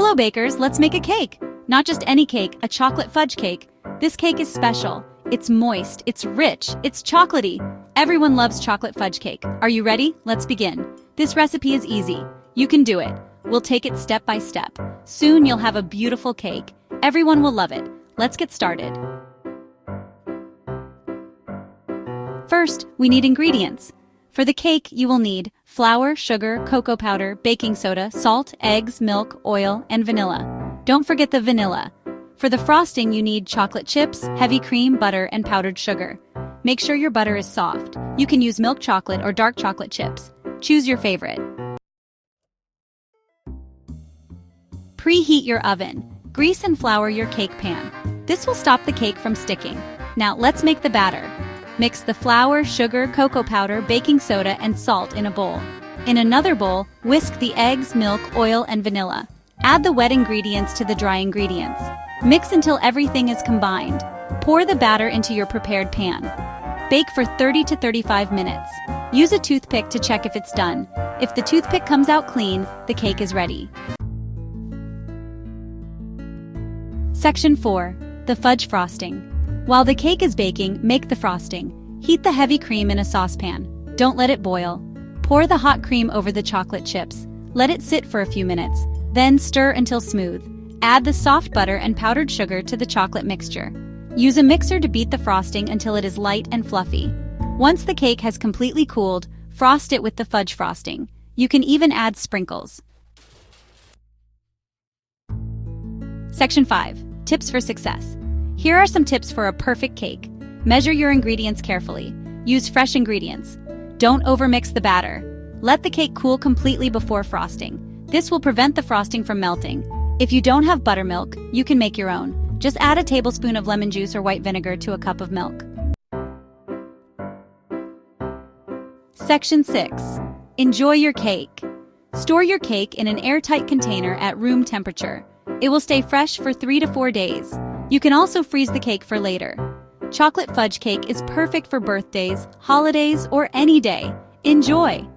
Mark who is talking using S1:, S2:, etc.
S1: Hello bakers, let's make a cake. Not just any cake, a chocolate fudge cake. This cake is special. It's moist, it's rich, it's chocolatey. Everyone loves chocolate fudge cake. Are you ready? Let's begin. This recipe is easy. You can do it. We'll take it step by step. Soon you'll have a beautiful cake. Everyone will love it. Let's get started. First, we need ingredients. For the cake, you will need flour, sugar, cocoa powder, baking soda, salt, eggs, milk, oil, and vanilla. Don't forget the vanilla. For the frosting, you need chocolate chips, heavy cream, butter, and powdered sugar. Make sure your butter is soft. You can use milk chocolate or dark chocolate chips. Choose your favorite. Preheat your oven. Grease and flour your cake pan. This will stop the cake from sticking. Now let's make the batter. Mix the flour, sugar, cocoa powder, baking soda, and salt in a bowl. In another bowl, whisk the eggs, milk, oil, and vanilla. Add the wet ingredients to the dry ingredients. Mix until everything is combined. Pour the batter into your prepared pan. Bake for 30 to 35 minutes. Use a toothpick to check if it's done. If the toothpick comes out clean, the cake is ready. Section 4. The fudge frosting. While the cake is baking, make the frosting. Heat the heavy cream in a saucepan. Don't let it boil. Pour the hot cream over the chocolate chips. Let it sit for a few minutes. Then stir until smooth. Add the soft butter and powdered sugar to the chocolate mixture. Use a mixer to beat the frosting until it is light and fluffy. Once the cake has completely cooled, frost it with the fudge frosting. You can even add sprinkles. Section 5. Tips for success. Here are some tips for a perfect cake. Measure your ingredients carefully. Use fresh ingredients. Don't overmix the batter. Let the cake cool completely before frosting. This will prevent the frosting from melting. If you don't have buttermilk, you can make your own. Just add a tablespoon of lemon juice or white vinegar to a cup of milk. Section 6. Enjoy your cake. Store your cake in an airtight container at room temperature. It will stay fresh for 3 to 4 days. You can also freeze the cake for later. Chocolate fudge cake is perfect for birthdays, holidays, or any day. Enjoy!